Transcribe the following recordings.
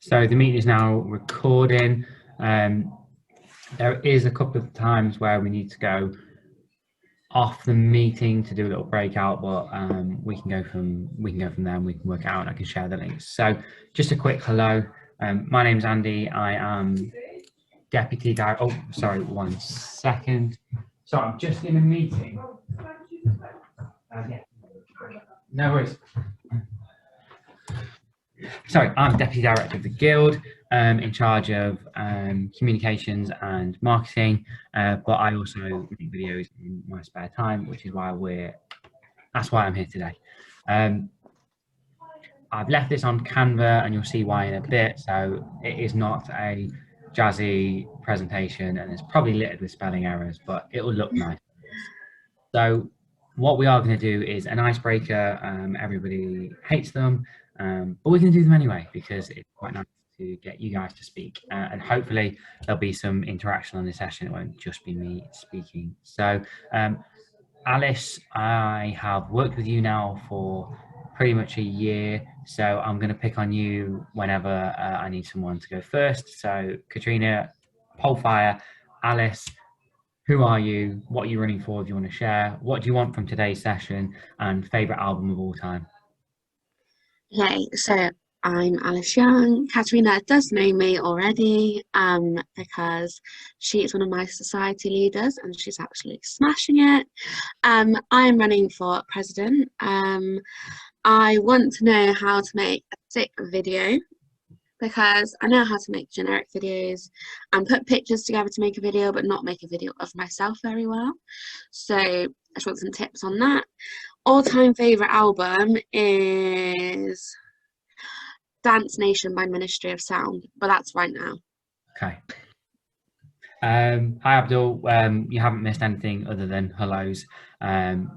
So the meeting is now recording. There is a couple of times where we need to go off the meeting to do a little breakout, but we can go from there and we can work it out and I can share the links. So just a quick hello. My name's Andy. I am Deputy Director. Oh, sorry, 1 second. Sorry, I'm just in a meeting. Yeah. No worries. Sorry, I'm Deputy Director of the Guild, in charge of communications and marketing, but I also make videos in my spare time, which is why that's why I'm here today. I've left this on Canva and you'll see why in a bit, so it is not a jazzy presentation and it's probably littered with spelling errors, but it will look nice. So what we are going to do is an icebreaker. Everybody hates them, but we're going to do them anyway because it's quite nice to get you guys to speak, and hopefully there'll be some interaction on this session. It won't just be me speaking. So Alice, I have worked with you now for pretty much a year, so I'm going to pick on you whenever I need someone to go first. So Katrina, poll fire. Alice, who are you? What are you running for if you want to share? What do you want from today's session? And favourite album of all time? Okay, so I'm Alice Young. Katrina does know me already because she is one of my society leaders and she's actually smashing it. I'm running for president. I want to know how to make a sick video because I know how to make generic videos and put pictures together to make a video, but not make a video of myself very well. So I just want some tips on that. All-time favourite album is Dance Nation by Ministry of Sound, but that's right now. Okay. Hi Abdul, you haven't missed anything other than hellos.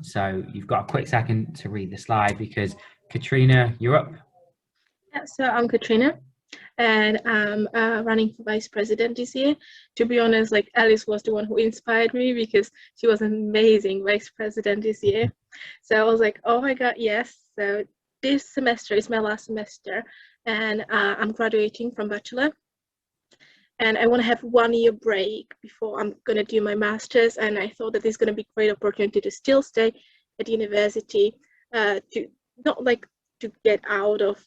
So you've got a quick second to read the slide because Katrina, you're up. Yeah, so I'm Katrina and I'm running for vice president this year. To be honest, like Alice was the one who inspired me because she was an amazing vice president this year. So I was like, oh my God, yes. So this semester is my last semester and I'm graduating from bachelor. And I want to have 1 year break before I'm going to do my master's. And I thought that this is going to be a great opportunity to still stay at university, to not like to get out of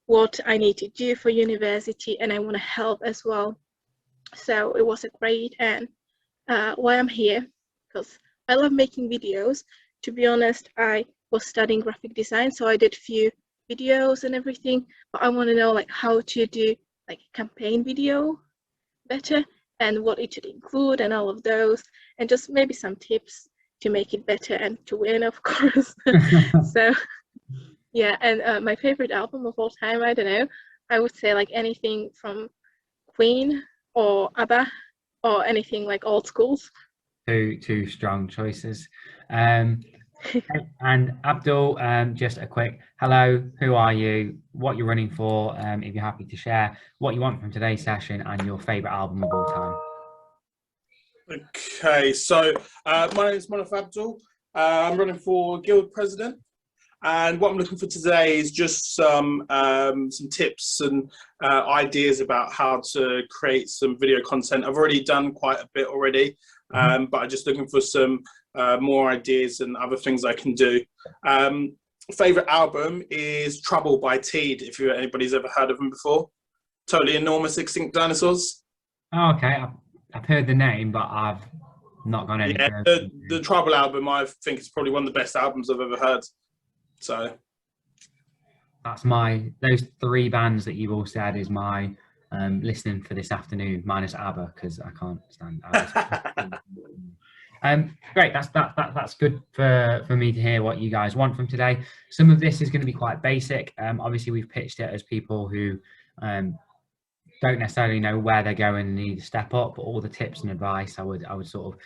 what I need to do for university, and I want to help as well. So it was a great, and why I'm here, because I love making videos. To be honest, I was studying graphic design, so I did few videos and everything, but I want to know like how to do like a campaign video better and what it should include and all of those, and just maybe some tips to make it better and to win, of course. So yeah, and my favorite album of all time, I don't know, I would say like anything from Queen or ABBA or anything like old schools. Two strong choices. And Abdul, just a quick hello, who are you, what you're running for, if you're happy to share, what you want from today's session and your favourite album of all time. Okay, so my name is Monaf Abdul. I'm running for Guild President. And what I'm looking for today is just some tips and ideas about how to create some video content. I've already done quite a bit already, but I'm just looking for some more ideas and other things I can do. Favorite album is Trouble by Teed, if anybody's ever heard of them before. Totally Enormous Extinct Dinosaurs. Oh, okay, I've heard the name, but I've not gone any further. The Trouble album, I think, is probably one of the best albums I've ever heard. So that's those three bands that you've all said is my listening for this afternoon, minus ABBA because I can't stand ABBA. Great, that's good for me to hear what you guys want from today. Some of this is going to be quite basic. Obviously we've pitched it as people who don't necessarily know where they're going and need to step up, but all the tips and advice I would sort of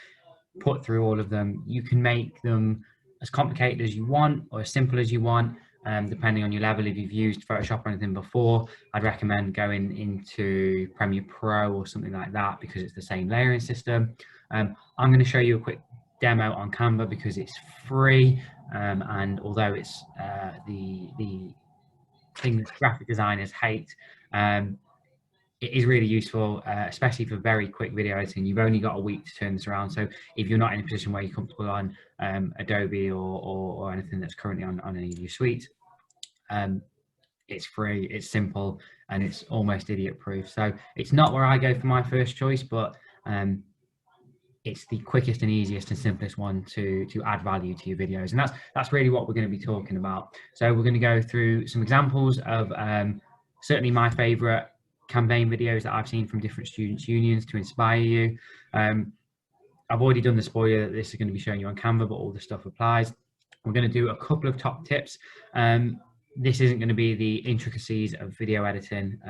put through all of them. You can make them as complicated as you want or as simple as you want, depending on your level. If you've used Photoshop or anything before, I'd recommend going into Premiere Pro or something like that because it's the same layering system. I'm going to show you a quick demo on Canva because it's free, and although it's the thing that graphic designers hate, it is really useful, especially for very quick video editing. You've only got a week to turn this around. So if you're not in a position where you're comfortable on Adobe or anything that's currently on any of your suites, it's free, it's simple, and it's almost idiot proof. So it's not where I go for my first choice, but it's the quickest and easiest and simplest one to add value to your videos. And that's really what we're going to be talking about. So we're going to go through some examples of certainly my favorite campaign videos that I've seen from different students' unions to inspire you. I've already done the spoiler that this is going to be showing you on Canva, but all the stuff applies. We're going to do a couple of top tips. This isn't going to be the intricacies of video editing.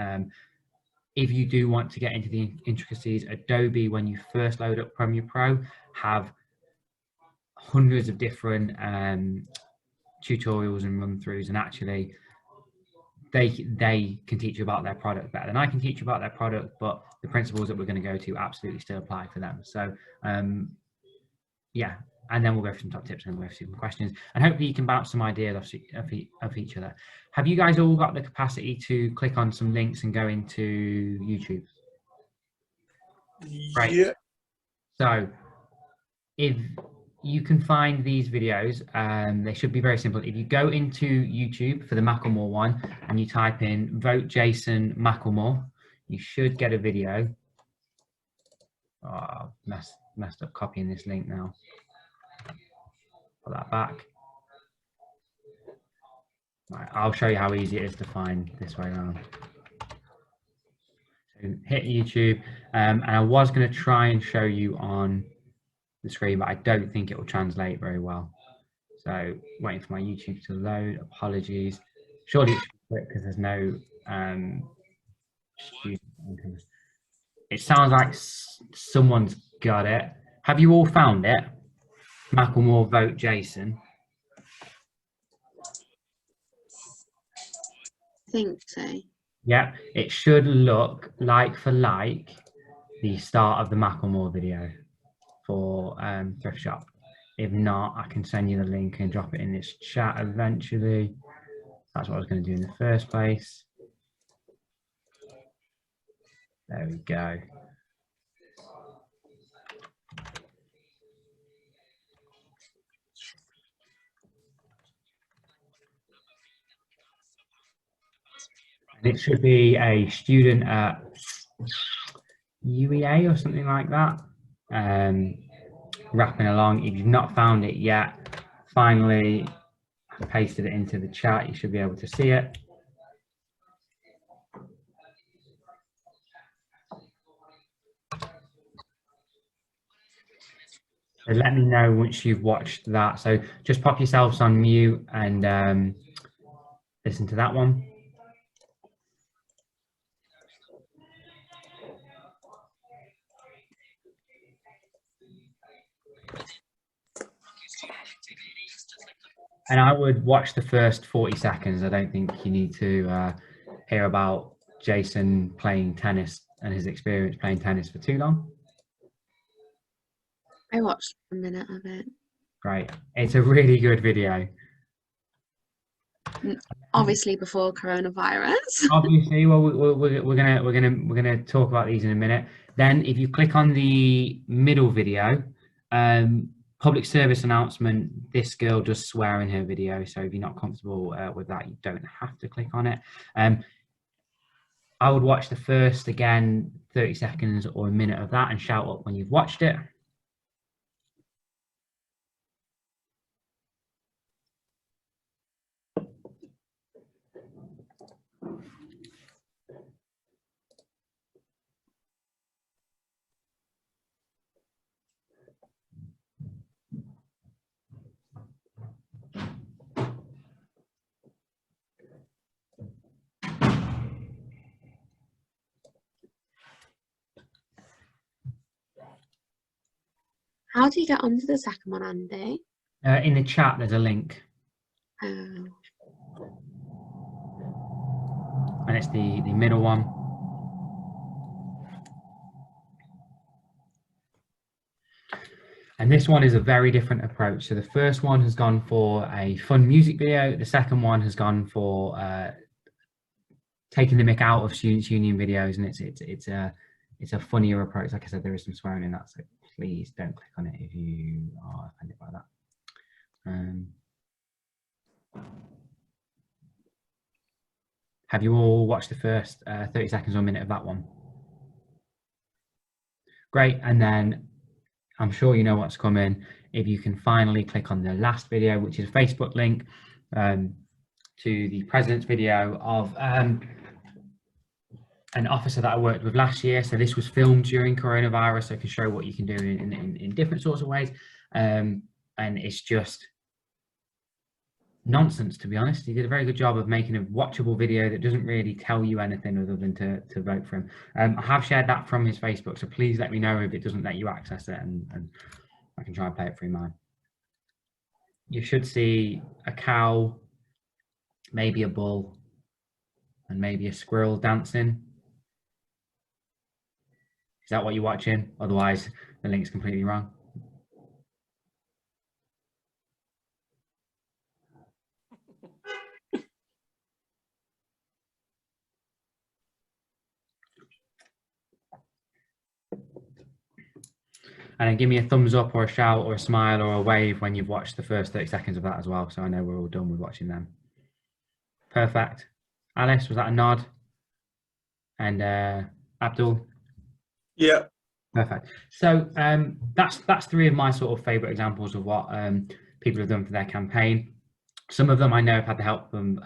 If you do want to get into the intricacies, Adobe, when you first load up Premiere Pro, have hundreds of different tutorials and run-throughs, and actually they can teach you about their product better than I can teach you about their product, but the principles that we're going to go to absolutely still apply for them. So yeah, and then we'll go for some top tips and we'll go through some questions, and hopefully you can bounce some ideas of each other. Have you guys all got the capacity to click on some links and go into YouTube? Right. Yeah. So if you can find these videos, they should be very simple. If you go into YouTube for the Macklemore one and you type in "vote Jason Macklemore," you should get a video. Oh, messed up copying this link now. Put that back. Right, I'll show you how easy it is to find this way around. So hit YouTube, and I was going to try and show you on the screen, but I don't think it will translate very well. So waiting for my YouTube to load. Apologies. Surely it should be quick because there's no student. It sounds like someone's got it. Have you all found it? Macklemore vote Jason. I think so. Yeah, it should look like for like the start of the Macklemore video for Thrift Shop. If not, I can send you the link and drop it in this chat eventually. That's what I was going to do in the first place. There we go. And it should be a student at UEA or something like that, wrapping along. If you've not found it yet, finally I pasted it into the chat. You should be able to see it. So let me know once you've watched that. So just pop yourselves on mute and listen to that one. And I would watch the first 40 seconds. I don't think you need to hear about Jason playing tennis and his experience playing tennis for too long. I watched a minute of it. Great. It's a really good video. Obviously before coronavirus. Obviously, well, we're gonna talk about these in a minute. Then, if you click on the middle video, public service announcement. This girl does swear in her video, so if you're not comfortable with that, you don't have to click on it. I would watch the first, again, 30 seconds or a minute of that and shout up when you've watched it. How do you get onto the second one, Andy? In the chat, there's a link. Oh. And it's the middle one. And this one is a very different approach. So the first one has gone for a fun music video. The second one has gone for taking the mick out of students union videos, and it's a funnier approach. Like I said, there is some swearing in that, so please don't click on it if you are offended by that. Have you all watched the first 30 seconds or a minute of that one? Great, and then I'm sure you know what's coming. If you can finally click on the last video, which is a Facebook link to the president's video of an officer that I worked with last year. So this was filmed during coronavirus, so it can show what you can do in different sorts of ways. And it's just nonsense, to be honest. He did a very good job of making a watchable video that doesn't really tell you anything other than to vote for him. I have shared that from his Facebook, so please let me know if it doesn't let you access it, and I can try and play it through mine. You should see a cow, maybe a bull, and maybe a squirrel dancing. Is that what you're watching? Otherwise, the link's completely wrong. And then give me a thumbs up or a shout or a smile or a wave when you've watched the first 30 seconds of that as well, so I know we're all done with watching them. Perfect. Alice, was that a nod? And Abdul? Yeah. Perfect. So that's three of my sort of favourite examples of what people have done for their campaign. Some of them I know have had the help of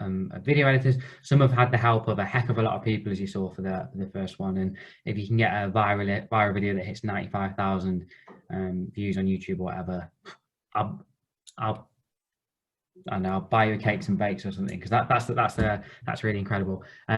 video editors. Some have had the help of a heck of a lot of people, as you saw for the first one. And if you can get a viral video that hits 95,000 views on YouTube or whatever, I don't know, I'll buy you cakes and bakes or something, because that's really incredible.